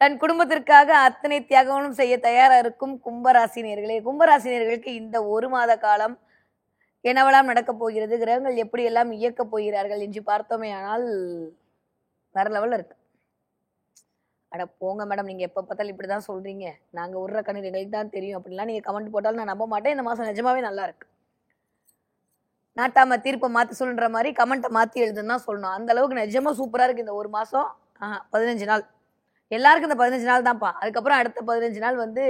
தன் குடும்பத்திற்காக அத்தனை தியாகங்களும் செய்ய தயாரா இருக்கும் கும்பராசினியர்களே, கும்பராசினியர்களுக்கு இந்த ஒரு மாத காலம் என்னவெல்லாம் நடக்கப் போகிறது, கிரகங்கள் எப்படி எல்லாம் இயக்கப் போகிறார்கள் என்று பார்த்தோமே ஆனால் வேற லெவல்ல இருக்கு. அட போங்க மேடம், நீங்க எப்ப பார்த்தாலும் இப்படிதான் சொல்றீங்க, நாங்க உருற கண்ணீர் எங்களுக்கு தான் தெரியும் அப்படின்லாம் நீங்க கமெண்ட் போட்டாலும் நான் நம்ப மாட்டேன். இந்த மாசம் நிஜமாவே நல்லா இருக்கு. நாட்டாம தீர்ப்பை மாத்தி சொல்லுன்ற மாதிரி கமெண்ட்டை மாத்தி எழுதுன்னு தான் சொல்லணும். அந்த அளவுக்கு நிஜமா சூப்பரா இருக்கு இந்த ஒரு மாசம். 15 நாள் எல்லாருக்கும் இந்த 15 நாள் தான்ப்பா. அதுக்கப்புறம் அடுத்த 15 நாள் வந்து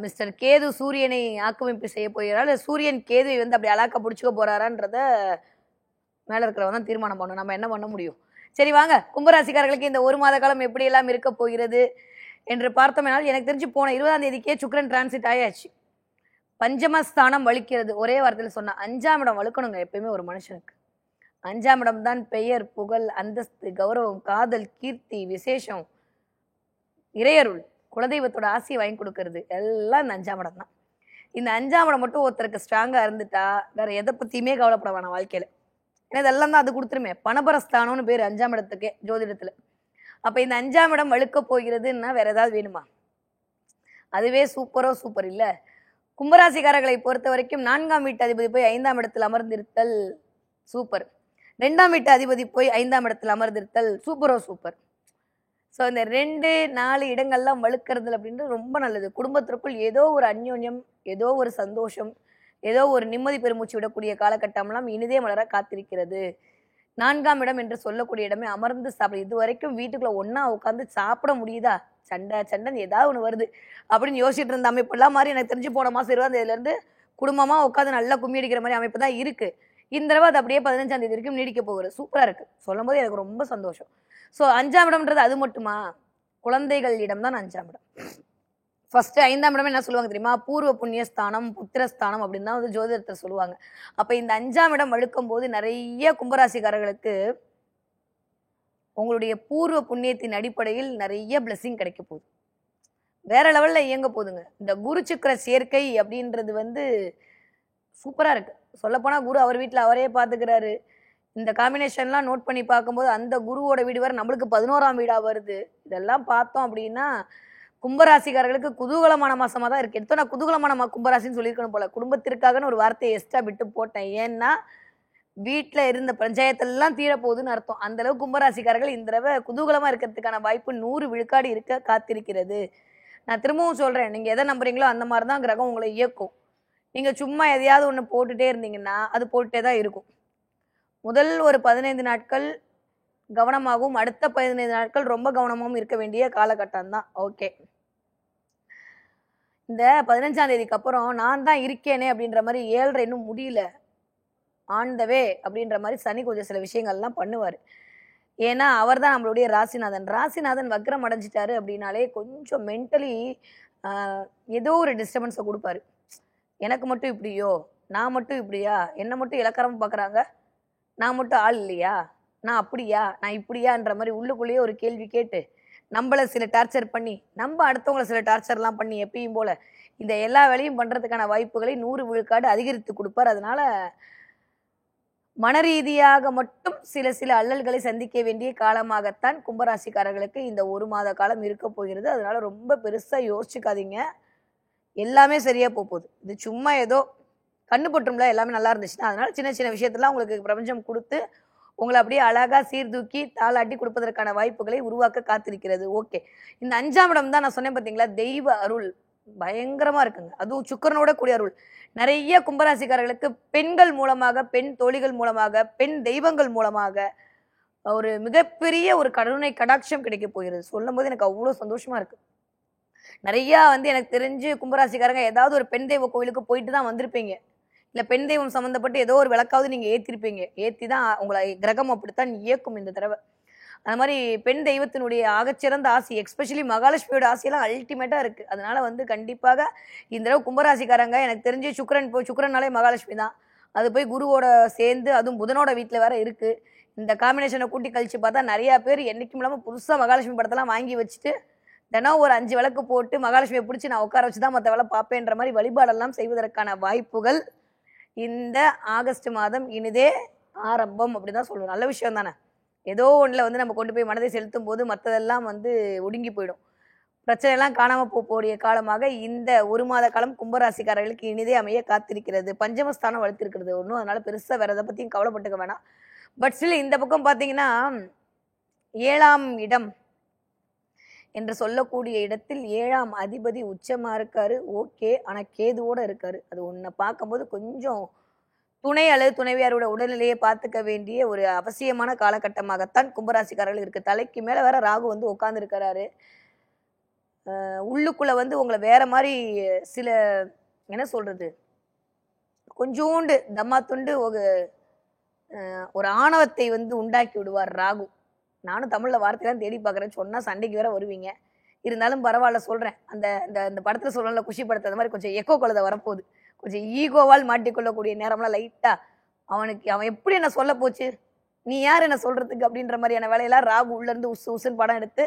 மிஸ்டர் கேது சூரியனை ஆக்கிரமிப்பு செய்ய போகிறார். சூரியன் கேதுவை வந்து அப்படி அலாக்க பிடிச்சிக்க போறாரான்றத மேல இருக்கிறவங்க தான் தீர்மானம் பண்ணணும். நம்ம என்ன பண்ண முடியும்? சரி வாங்க, கும்பராசிக்காரர்களுக்கு இந்த ஒரு மாத காலம் எப்படி எல்லாம் இருக்க போகிறது என்று பார்த்தோம்னால், எனக்கு தெரிஞ்சு போன 20ஆம் தேதிக்கே சுக்கிரன் டிரான்சிட் ஆயாச்சு. பஞ்சமஸ்தானம் வலிக்கிறது. ஒரே வாரத்தில் சொன்ன 5ஆம் இடம் வலுக்கணுங்க எப்பயுமே ஒரு மனுஷனுக்கு. 5ஆம் இடம் தான் பெயர், புகழ், அந்தஸ்து, கௌரவம், காதல், கீர்த்தி, விசேஷம், இறையருள், குலதெய்வத்தோட ஆசையை வாங்கி கொடுக்கறது எல்லாம் இந்த 5ஆம் இடம் தான். இந்த 5ஆம் இடம் மட்டும் ஒருத்தருக்கு ஸ்ட்ராங்கா இருந்துட்டா வேற எதை பத்தியுமே கவலைப்பட வேணாம் வாழ்க்கையில. ஏன்னா இதெல்லாம் தான் அது கொடுத்துருமே. பணபரஸ்தானம்னு பேர் 5ஆம் இடத்துக்கே ஜோதிடத்துல. அப்ப இந்த 5ஆம் இடம் வலுக்க போகிறதுன்னா வேற ஏதாவது வேணுமா? அதுவே சூப்பரோ சூப்பர் இல்ல. கும்பராசிக்காரர்களை பொறுத்த வரைக்கும் 4ஆம் வீட்டு அதிபதி போய் 5ஆம் இடத்தில் அமர்ந்திருத்தல் சூப்பர். 2ஆம் வீட்டு அதிபதி போய் 5ஆம் இடத்தில் அமர்ந்திருத்தல் சூப்பரோ சூப்பர். ஸோ இந்த 2, 4 இடங்கள்லாம் வலுக்கிறது அப்படின்றது ரொம்ப நல்லது. குடும்பத்திற்குள் ஏதோ ஒரு அந்யோன்யம், ஏதோ ஒரு சந்தோஷம், ஏதோ ஒரு நிம்மதி பெருமூச்சு விடக்கூடிய காலகட்டம்லாம் இனிதே மலர காத்திருக்கிறது. 4ஆம் இடம் என்று சொல்லக்கூடிய இடமே அமர்ந்து சாப்பிட. இது வரைக்கும் வீட்டுக்குள்ள ஒன்னா உட்காந்து சாப்பிட முடியுதா? சண்டைன்னு ஏதாவது ஒன்று வருது அப்படின்னு யோசிச்சுட்டு இருந்த அமைப்பெல்லாம் மாதிரி எனக்கு தெரிஞ்சு போன மாசம் 20ஆம் தேதியில இருந்து குடும்பமா உட்காந்து நல்லா கும்மி அடிக்கிற மாதிரி அமைப்பு தான் இருக்கு. இந்த தடவை அது அப்படியே 15ஆம் தேதி வரைக்கும் நீடிக்க போகுது. சூப்பரா இருக்கு. சொல்லும் போது எனக்கு ரொம்ப சந்தோஷம். ஸோ 5ஆம் இடம்ன்றது அது மட்டுமா? குழந்தைகள் இடம் தான் 5ஆம் இடம். ஃபர்ஸ்ட் 5ஆம் இடமே என்ன சொல்லுவாங்க தெரியுமா? பூர்வ புண்ணியஸ்தானம், புத்திரஸ்தானம் அப்படின்னு தான் வந்து ஜோதிடத்தை சொல்லுவாங்க. அப்ப இந்த 5ஆம் இடம் வழுக்கும் போது நிறைய கும்பராசிக்காரர்களுக்கு உங்களுடைய பூர்வ புண்ணியத்தின் அடிப்படையில் நிறைய பிளெஸிங் கிடைக்க போகுது. வேற லெவல்ல இயங்க போகுதுங்க. இந்த குரு சுக்கிர சேர்க்கை அப்படின்றது வந்து சூப்பரா இருக்கு. சொல்லப்போனா குரு அவர் வீட்டுல அவரே பாத்துக்கிறாரு. இந்த காம்பினேஷன்லாம் நோட் பண்ணி பார்க்கும்போது அந்த குருவோட வீடு வர நம்மளுக்கு 11ஆம் வீடா வருது. இதெல்லாம் பார்த்தோம் அப்படின்னா கும்பராசிக்காரர்களுக்கு குதூகலமான மாசமா தான் இருக்கு. எடுத்தோம் நான் குதூகலமான கும்பராசின்னு சொல்லியிருக்கணும் போல. குடும்பத்திற்காகன்னு ஒரு வார்த்தையை எக்ஸ்ட்ரா விட்டு போட்டேன். ஏன்னா வீட்டுல இருந்த பஞ்சாயத்தெல்லாம் தீரப்போகுதுன்னு அர்த்தம். அந்த அளவு கும்பராசிக்காரர்கள் இந்த தடவை குதூகலமா இருக்கிறதுக்கான வாய்ப்பு 100 விழுக்காடு இருக்க காத்திருக்கிறது. நான் திரும்பவும் சொல்றேன், நீங்க எதை நம்புறீங்களோ அந்த மாதிரிதான் கிரகம் உங்களை இயக்கும். நீங்க சும்மா எதையாவது ஒண்ணு போட்டுட்டே இருந்தீங்கன்னா அது போட்டுட்டே தான் இருக்கும். முதல் ஒரு 15 நாட்கள் கவனமாகவும் அடுத்த 15 நாட்கள் ரொம்ப கவனமாகவும் இருக்க வேண்டிய காலகட்டம் தான். ஓகே, இந்த 15ஆம் தேதிக்கு அப்புறம் நான் தான் இருக்கேனே அப்படின்ற மாதிரி 7.5 இன்னும் முடியல, ஆன் த வே அப்படின்ற மாதிரி சனி கொஞ்சம் சில விஷயங்கள்லாம் பண்ணுவார். ஏன்னா அவர் தான் நம்மளுடைய ராசிநாதன். ராசிநாதன் வக்ரம் அடைஞ்சிட்டாரு அப்படின்னாலே கொஞ்சம் மென்டலி ஏதோ ஒரு டிஸ்டர்பன்ஸை கொடுப்பாரு. எனக்கு மட்டும் இப்படியோ, நான் மட்டும் இப்படியா, என்னை மட்டும் இலக்காரமா பார்க்குறாங்க, நான் மட்டும் ஆள் இல்லையா, நான் அப்படியா, நான் இப்படியான்ற மாதிரி உள்ளுக்குள்ளேயே ஒரு கேள்வி கேட்டு நம்மளை சில டார்ச்சர் பண்ணி நம்ம அடுத்தவங்களை சில டார்ச்சர்லாம் பண்ணி எப்பயும் போல இந்த எல்லா வேலையும் பண்றதுக்கான வாய்ப்புகளை 100 விழுக்காடு அதிகரித்து கொடுப்பார். அதனால மனரீதியாக மட்டும் சில அல்லல்களை சந்திக்க வேண்டிய காலமாகத்தான் கும்பராசிக்காரர்களுக்கு இந்த ஒரு மாத காலம் இருக்க போகிறது. அதனால ரொம்ப பெருசா யோசிச்சுக்காதீங்க, எல்லாமே சரியா போகுது. இது சும்மா ஏதோ கண்ணு பட்டும்ல எல்லாமே நல்லா இருந்துச்சுன்னா, அதனால சின்ன சின்ன விஷயத்தெல்லாம் உங்களுக்கு பிரபஞ்சம் கொடுத்து உங்களை அப்படியே அழகா சீர்தூக்கி தாளாட்டி கொடுப்பதற்கான வாய்ப்புகளை உருவாக்க காத்திருக்கிறது. ஓகே, இந்த 5ஆம் இடம் தான் நான் சொன்னேன் பார்த்தீங்களா, தெய்வ அருள் பயங்கரமா இருக்குங்க. அதுவும் சுக்கிரனோட கூடிய அருள் நிறைய கும்பராசிக்காரர்களுக்கு பெண்கள் மூலமாக, பெண் தோழிகள் மூலமாக, பெண் தெய்வங்கள் மூலமாக ஒரு மிகப்பெரிய ஒரு கருணை கடாட்சம் கிடைக்க போகிறது. சொல்லும் போது எனக்கு அவ்வளவு சந்தோஷமா இருக்கு. நிறைய வந்து எனக்கு தெரிஞ்சு கும்பராசிக்காரங்க ஏதாவது ஒரு பெண் தெய்வ கோயிலுக்கு போயிட்டு தான் வந்திருப்பீங்க. இல்ல பெண் தெய்வம் சம்பந்தப்பட்டு ஏதோ ஒரு விளக்காவது நீங்க ஏத்திருப்பீங்க. ஏத்தி தான் உங்களை கிரகம் அப்படித்தான் இயக்கும் இந்த தடவை. அந்த மாதிரி பெண் தெய்வத்தினுடைய ஆகச்சிறந்த ஆசி, எஸ்பெஷலி மகாலட்சுமியோட ஆசையெல்லாம் அல்டிமேட்டா இருக்கு. அதனால வந்து கண்டிப்பாக இந்த தடவை கும்பராசிக்காரங்க, எனக்கு தெரிஞ்சு சுக்கிரன்னாலே மகாலட்சுமி தான். அது போய் குருவோட சேர்ந்து அதுவும் புதனோட வீட்டுல வேற இருக்கு. இந்த காம்பினேஷனை கூட்டி கழிச்சு பார்த்தா நிறைய பேர் என்னைக்கும் இல்லாம புதுசா மகாலட்சுமி படத்தெல்லாம் வாங்கி வச்சுட்டு தினம் ஒரு 5 விளக்கு போட்டு மகாலட்சுமியை பிடிச்சி நான் உட்கார வச்சுதான் மற்ற வேலை பார்ப்பேன்ற மாதிரி வழிபாடெல்லாம் செய்வதற்கான வாய்ப்புகள் இந்த ஆகஸ்ட் மாதம் இனிதே ஆரம்பம் அப்படிதான் சொல்லுவோம். நல்ல விஷயம் தானே. ஏதோ ஒன்றில் வந்து நம்ம கொண்டு போய் மனதை செலுத்தும் போது மற்றதெல்லாம் வந்து ஒடுங்கி போயிடும். பிரச்சனையெல்லாம் காணாமல் போகக்கூடிய காலமாக இந்த 1 மாத காலம் கும்பராசிக்காரர்களுக்கு இனிதே அமைய காத்திருக்கிறது. பஞ்சமஸ்தானம் வளர்த்திருக்கிறது ஒன்றும், அதனால பெருசாக வேற எதை பற்றியும் கவலைப்பட்டுக்க வேணாம். பட் ஸ்டில் இந்த பக்கம் பார்த்தீங்கன்னா 7ஆம் இடம் என்று சொல்லக்கூடிய இடத்தில் 7ஆம் அதிபதி உச்சமா இருக்காரு. ஓகே, ஆனால் கேதுவோட இருக்காரு. அது ஒன்றை பார்க்கும்போது கொஞ்சம் துணை அல்லது துணைவியாரோட உடல்நிலையை பார்த்துக்க வேண்டிய ஒரு அவசியமான காலகட்டமாகத்தான் கும்பராசிக்காரர்கள் இருக்கு. தலைக்கு மேல வேற ராகு வந்து உட்கார்ந்து இருக்கிறாரு. உள்ளுக்குள்ள வந்து உங்களை வேற மாதிரி சில என்ன சொல்றது, கொஞ்சோண்டு தம்மா துண்டு ஒரு ஆணவத்தை வந்து உண்டாக்கி விடுவார் ராகு. நானும் தமிழ்ல வார்த்தையெல்லாம் தேடி பார்க்குறேன், சொன்னா சண்டைக்கு வேற வருவீங்க. இருந்தாலும் பரவாயில்ல சொல்றேன். அந்த அந்த படத்துல சொல்லல, குஷி படத்தை அந்த மாதிரி கொஞ்சம் எக்கோ கழுத வரப்போகுது. கொஞ்சம் ஈகோவால் மாட்டிக்கொள்ளக்கூடிய நேரம்லாம் லைட்டா அவன் எப்படி என்ன சொல்ல போச்சு, நீ யார் என்ன சொல்றதுக்கு அப்படின்ற மாதிரியான வேலையெல்லாம் ராகு உள்ள இருந்து உசுன்னு படம் எடுத்து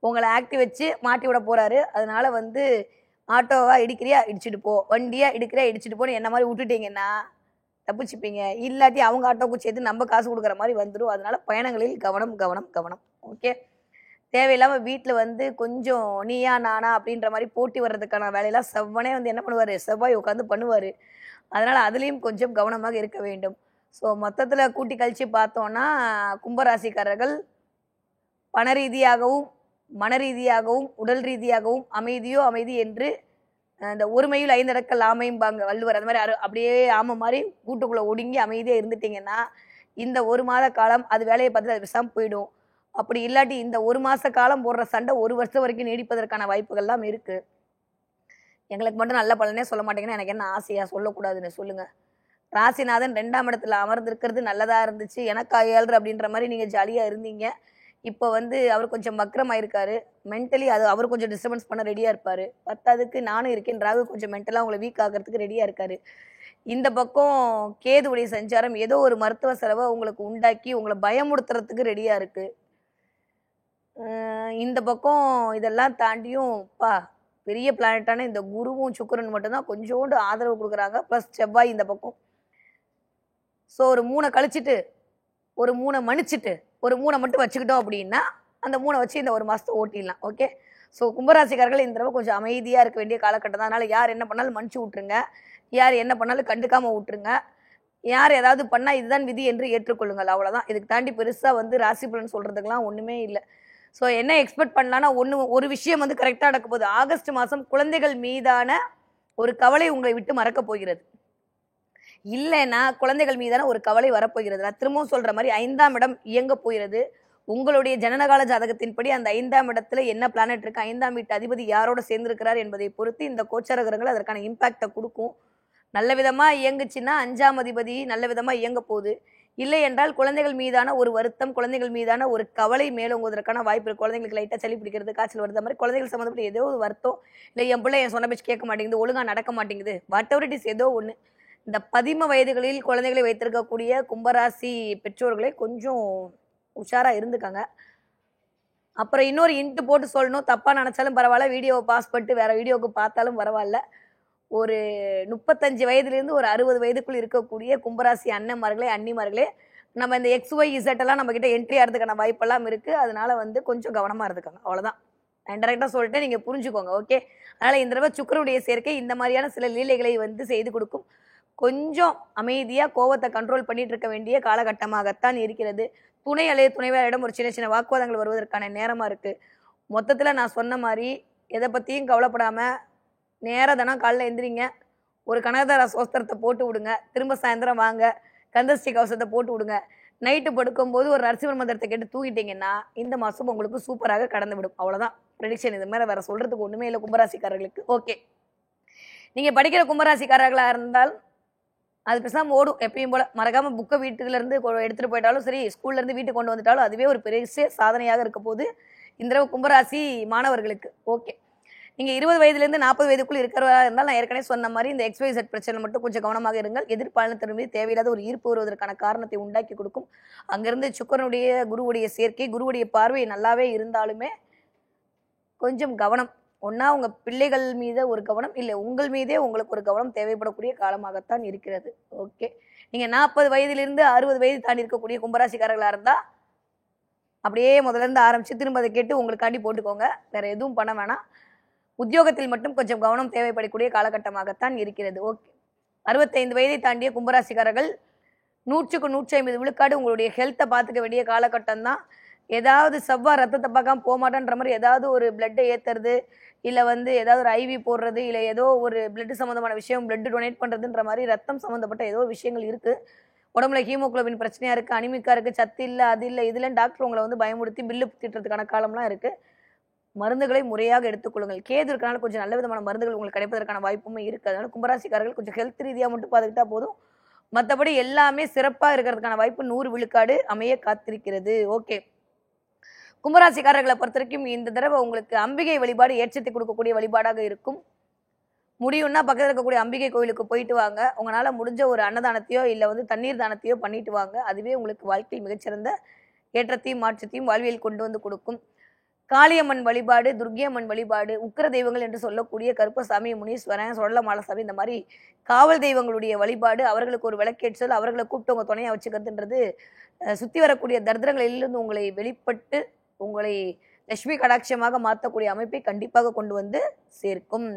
உங்களை ஆக்டிவ் வச்சு மாட்டி விட போறாரு. அதனால வந்து ஆட்டோவா இடிக்கிறியா இடிச்சுட்டு போ, வண்டியா இடிக்கிறியா இடிச்சுட்டு போன்னு என்ன மாதிரி விட்டுட்டீங்கன்னா தப்பிச்சுப்பீங்க. இல்லாட்டி அவங்க ஆட்டோவுக்கு சேர்த்து நம்ம காசு கொடுக்குற மாதிரி வந்துடும். அதனால பயணங்களில் கவனம் கவனம் கவனம். ஓகே, தேவையில்லாமல் வீட்டில் வந்து கொஞ்சம் நீயா நானா அப்படின்ற மாதிரி போட்டி வர்றதுக்கான வேலையெல்லாம் செவ்வனே வந்து என்ன பண்ணுவார், செவ்வாய் உட்காந்து பண்ணுவார். அதனால் அதுலேயும் கொஞ்சம் கவனமாக இருக்க வேண்டும். ஸோ மொத்தத்தில் கூட்டி கழித்து பார்த்தோன்னா கும்பராசிக்காரர்கள் பண ரீதியாகவும் மன ரீதியாகவும் உடல் ரீதியாகவும் அமைதியோ அமைதி என்று இந்த ஒருமையில் 5 அடக்கல் ஆமையும்பாங்க வள்ளுவர். அந்த மாதிரி அப்படியே ஆமை மாதிரி கூட்டுக்குள்ளே ஒடுங்கி அமைதியாக இருந்துட்டிங்கன்னா இந்த 1 மாத காலம் அது வேலையை பார்த்து அது விஷாமல் போயிடும். அப்படி இல்லாட்டி இந்த 1 மாத காலம் போடுற சண்டை 1 வருஷம் வரைக்கும் நீடிப்பதற்கான வாய்ப்புகள்லாம் இருக்கு. எங்களுக்கு மட்டும் நல்ல பலனே சொல்ல மாட்டேங்கன்னா எனக்கு என்ன ஆசையா, சொல்லக்கூடாதுன்னு சொல்லுங்க. ராசிநாதன் 2ஆம் இடத்துல அமர்ந்திருக்கிறது நல்லதா இருந்துச்சு. எனக்கா 7 அப்படின்ற மாதிரி நீங்க ஜாலியா இருந்தீங்க. இப்போ வந்து அவர் கொஞ்சம் வக்ரமாயிருக்காரு. மென்டலி அவர் கொஞ்சம் டிஸ்டர்பன்ஸ் பண்ண ரெடியா இருப்பாரு. பத்தாவதுக்கு நானும் இருக்கேன், ராகு கொஞ்சம் மென்டலாக உங்களை வீக் ஆகிறதுக்கு ரெடியா இருக்காரு. இந்த பக்கம் கேதுவுடைய சஞ்சாரம் ஏதோ ஒரு மருத்துவ செலவை உங்களுக்கு உண்டாக்கி உங்களை பயமுடுத்துறதுக்கு ரெடியா இருக்கு. இந்த பக்கம் இதெல்லாம் தாண்டியும் பெரிய பிளானட்டான இந்த குருவும் சுக்கிரன் மட்டும்தான் கொஞ்சோண்டு ஆதரவு கொடுக்குறாங்க. ப்ளஸ் செவ்வாய் இந்த பக்கம். ஸோ ஒரு 3 கழிச்சிட்டு ஒரு 3 மன்னிச்சிட்டு ஒரு 3 மட்டும் வச்சுக்கிட்டோம் அப்படின்னா அந்த 3 வச்சு இந்த 1 மாதத்தை ஓட்டிடலாம். ஓகே, ஸோ கும்பராசிக்காரர்கள் இந்த தடவை கொஞ்சம் அமைதியாக இருக்க வேண்டிய காலகட்டம் தான். அதனால் யார் என்ன பண்ணாலும் மன்னிச்சு விட்ருங்க, யார் என்ன பண்ணாலும் கண்டுக்காமல் விட்டுருங்க. யார் ஏதாவது பண்ணால் இதுதான் விதி என்று ஏற்றுக்கொள்ளுங்கள், அவ்வளோதான். இதுக்கு தாண்டி பெருசாக வந்து ராசி பலன் சொல்கிறதுக்கெலாம் ஒன்றுமே இல்லை. ஸோ என்ன எக்ஸ்பெக்ட் பண்ணலான்னா ஒரு விஷயம் வந்து கரெக்டாக நடக்க போகுது. ஆகஸ்ட் மாதம் குழந்தைகள் மீதான ஒரு கவலை உங்களை விட்டு மறக்க போகிறது. இல்லைன்னா குழந்தைகள் மீதான ஒரு கவலை வரப்போகிறது. நான் திரும்பவும் சொல்ற மாதிரி 5ஆம் இடம் இயங்க போகிறது. உங்களுடைய ஜனனகால ஜாதகத்தின்படி அந்த 5ஆம் இடத்துல என்ன பிளானட் இருக்கு, 5ஆம் வீட்டு அதிபதி யாரோட சேர்ந்திருக்கிறார் என்பதை பொறுத்து இந்த கோச்சார கிரகங்கள் அதற்கான இம்பாக்டை கொடுக்கும். நல்ல விதமா இயங்குச்சுன்னா 5ஆம் அதிபதி நல்ல விதமா இயங்க போகுது. இல்லை என்றால் குழந்தைகள் மீதான ஒரு வருத்தம், குழந்தைகள் மீதான ஒரு கவலை மேலோங்குவதற்கான வாய்ப்பு இருக்கு. குழந்தைங்களுக்கு லைட்டாக சளி பிடிக்கிறது, காய்ச்சல் வருது, மாதிரி குழந்தைகள் சம்மந்தப்பட்ட ஏதோ ஒரு வருத்தம், இல்லை என் பிள்ளை என் சொன்ன பேச்சு கேட்க மாட்டேங்குது, ஒழுங்காக நடக்க மாட்டேங்குது, வாட் எவர் இட் இஸ், ஏதோ ஒன்று. இந்த 10 வயதுகளில் குழந்தைகளை வைத்திருக்கக்கூடிய கும்பராசி பெற்றோர்களை கொஞ்சம் உஷாராக இருந்துக்காங்க. அப்புறம் இன்னொரு இன்ட்டு போட்டு சொல்லணும், தப்பாக நினச்சாலும் பரவாயில்ல, வீடியோவை பாஸ் பண்ணிட்டு வேற வீடியோவுக்கு பார்த்தாலும் பரவாயில்ல. ஒரு 35 வயதுலேருந்து ஒரு 60 வயதுக்குள் இருக்கக்கூடிய கும்பராசி அண்ணன்மார்களே அண்ணிமார்களே, நம்ம இந்த XYZ எல்லாம் நம்ம கிட்ட என்ட்ரி ஆகிறதுக்கான வாய்ப்பெல்லாம் இருக்குது. அதனால வந்து கொஞ்சம் கவனமாக இருந்துக்காங்க, அவ்வளோதான். இன்டெரக்டாக சொல்லிட்டு நீங்கள் புரிஞ்சுக்கோங்க. ஓகே, அதனால் இந்த தடவை சுக்கிரனுடைய சேர்க்கை இந்த மாதிரியான சில லீலைகளை வந்து செய்து கொடுக்கும். கொஞ்சம் அமைதியாக கோவத்தை கண்ட்ரோல் பண்ணிட்டு இருக்க வேண்டிய காலகட்டமாகத்தான் இருக்கிறது. துணை அல்லது துணைவியாரிடம் ஒரு சின்ன சின்ன வாக்குவாதங்கள் வருவதற்கான நேரமாக இருக்குது. மொத்தத்தில் நான் சொன்ன மாதிரி எதை பற்றியும் கவலைப்படாமல் நேராக தானே காலைல எந்திரிங்க, ஒரு கனகதார சோஸ்திரத்தை போட்டு விடுங்க, திரும்ப சாயந்தரம் வாங்க கந்தஸ்ரீ கவசத்தை போட்டு விடுங்க, நைட்டு படுக்கும்போது ஒரு நரசிம்மர் மந்திரத்தை கேட்டு தூங்கிட்டீங்கன்னா இந்த மாதம் உங்களுக்கு சூப்பராக கடந்து விடும். அவ்வளோதான் ப்ரெடிக்ஷன். இது மாதிரி வேறு சொல்கிறதுக்கு ஒன்றுமே இல்லை கும்பராசிக்காரர்களுக்கு. ஓகே, நீங்கள் படிக்கிற கும்பராசிக்காரர்களாக இருந்தால் அது பேசாமல் ஓடும் எப்பயும் போல். மறக்காமல் புக்கை வீட்டுலேருந்து எடுத்துகிட்டு போயிட்டாலும் சரி, ஸ்கூல்லேருந்து வீட்டுக்கு கொண்டு வந்துட்டாலும் அதுவே ஒரு பெரிய சாதனையாக இருக்க போது இந்த தடவை கும்பராசி மாணவர்களுக்கு. ஓகே, நீங்கள் 20 வயதுலேருந்து 40 வயதுக்குள் இருக்கிறவா இருந்தால் நான் ஏற்கனவே சொன்ன மாதிரி இந்த XYZ பிரச்சனை மட்டும் கொஞ்சம் கவனமாக இருங்கள். எதிர்பாலனத்தின் மீது தேவையில்லாத ஒரு ஈர்ப்பு வருவதற்கான காரணத்தை உண்டாக்கி கொடுக்கும். அங்கேருந்து சுக்கரனுடைய குருவுடைய சேர்க்கை, குருவுடைய பார்வை நல்லாவே இருந்தாலுமே கொஞ்சம் கவனம். ஒன்றா உங்கள் பிள்ளைகள் மீது ஒரு கவனம், இல்லை உங்கள் மீதே உங்களுக்கு ஒரு கவனம் தேவைப்படக்கூடிய காலமாகத்தான் இருக்கிறது. ஓகே, நீங்கள் 40 வயதிலிருந்து 60 வயது தாண்டி இருக்கக்கூடிய கும்பராசிக்காரர்களாக இருந்தால் அப்படியே முதல்ல இருந்து ஆரம்பிச்சு திரும்ப அதை கேட்டு உங்களுக்காண்டி போட்டுக்கோங்க. வேற எதுவும் பண்ண வேணாம். உத்தியோகத்தில் மட்டும் கொஞ்சம் கவனம் தேவைப்படக்கூடிய காலகட்டமாகத்தான் இருக்கிறது. ஓகே. 65 வயதை தாண்டிய கும்பராசிக்காரர்கள் 100க்கு 150 விழுக்காடு உங்களுடைய ஹெல்த்தை பார்த்துக்க வேண்டிய காலகட்டம் தான். ஏதாவது செவ்வாய் ரத்தத்தை பார்க்காம போக மாட்டேன்ற மாதிரி ஏதாவது ஒரு பிளட்டை ஏற்றுறது, இல்லை வந்து ஏதாவது ஒரு ஐவி போடுறது, இல்லை ஏதோ ஒரு பிளட் சம்மந்தமான விஷயம், பிளட் டொனேட் பண்ணுறதுன்ற மாதிரி ரத்தம் சம்மந்தப்பட்ட ஏதோ விஷயங்கள் இருக்குது. உடம்புல ஹீமோகுளோபின் பிரச்சனையாக இருக்குது, அனிமிக்காக இருக்குது, சத்து இல்லை, அது இல்லை, இதுலன்னு டாக்டர் உங்களை வந்து பயமுறுத்தி பில்லு திட்டுறதுக்கான காலம்லாம் இருக்குது. மருந்துகளை முறையாக எடுத்துக்கொள்ளுங்கள். கேது இருக்கனால கொஞ்சம் நல்ல விதமான மருந்துகள் உங்களுக்கு கிடைப்பதற்கான வாய்ப்புமே இருக்குது. அதனால கும்பராசிக்காரர்கள் கொஞ்சம் ஹெல்த் ரீதியாக மட்டும் பார்த்துக்கிட்டா போதும். மற்றபடி எல்லாமே சிறப்பாக இருக்கிறதுக்கான வாய்ப்பு 100 விழுக்காடு அமைய காத்திருக்கிறது. ஓகே. கும்பராசிக்காரர்களை பொறுத்த வரைக்கும் இந்த தடவை உங்களுக்கு அம்பிகை வழிபாடு ஏற்றத்தை கொடுக்கக்கூடிய வழிபாடாக இருக்கும். முடியும்னா பக்கத்தில் இருக்கக்கூடிய அம்பிகை கோயிலுக்கு போயிட்டு வாங்க. உங்களால் முடிஞ்ச ஒரு அன்னதானத்தையோ இல்லை வந்து தண்ணீர் தானத்தையோ பண்ணிட்டு வாங்க. அதுவே உங்களுக்கு வாழ்க்கையில் மிகச்சிறந்த ஏற்றத்தையும் மாற்றத்தையும் வாழ்வியல் கொண்டு வந்து கொடுக்கும். காளியம்மன் வழிபாடு, துர்கியம்மன் வழிபாடு, உக்கிர தெய்வங்கள் என்று சொல்லக்கூடிய கருப்பசாமி, முனீஸ்வரன், சொடலமாலசாமி, இந்த மாதிரி காவல் தெய்வங்களுடைய வழிபாடு, அவர்களுக்கு ஒரு விளக்கேற்றல், அவர்களை கூப்பிட்டு உங்க துணையா வச்சுக்கிறதுன்றது சுற்றி வரக்கூடிய தரித்திரங்களிலிருந்து உங்களை வெளிப்பட்டு உங்களை லட்சுமி கடாட்சியமாக மாற்றக்கூடிய அமைப்பை கண்டிப்பாக கொண்டு வந்து சேர்க்கும்.